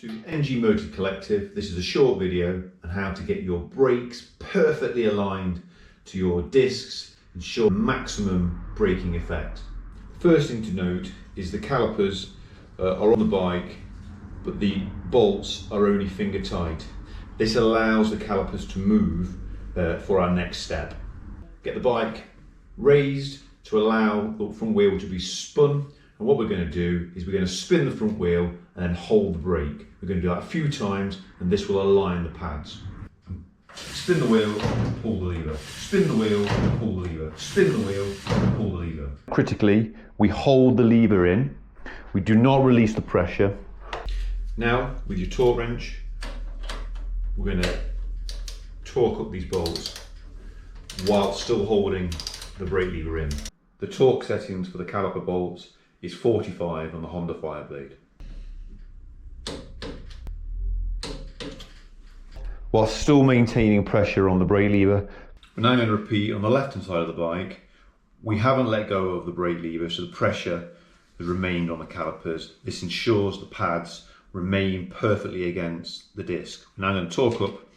to NG Motor Collective. This is a short video on how to get your brakes perfectly aligned to your discs, ensure maximum braking effect. First thing to note is the calipers are on the bike, but the bolts are only finger tight. This allows the calipers to move for our next step. Get the bike raised to allow the front wheel to be spun. And what we're going to do is we're going to spin the front wheel and then hold the brake. We're going to do that a few times and this will align the pads. Spin the wheel and pull the lever. Spin the wheel and pull the lever. Spin the wheel and pull the lever. Critically, we hold the lever in. We do not release the pressure. Now, with your torque wrench, we're going to torque up these bolts while still holding the brake lever in. The torque settings for the caliper bolts is 45 on the Honda Fireblade. While still maintaining pressure on the brake lever. We're now going to repeat on the left hand side of the bike. We haven't let go of the brake lever, so the pressure has remained on the calipers. This ensures the pads remain perfectly against the disc. Now I'm going to torque up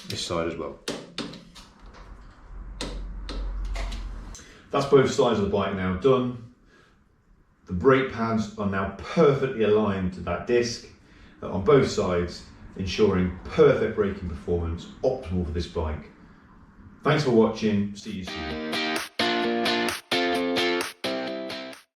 this side as well. That's both sides of the bike now done. The brake pads are now perfectly aligned to that disc on both sides, ensuring perfect braking performance, optimal for this bike. Thanks for watching, see you soon.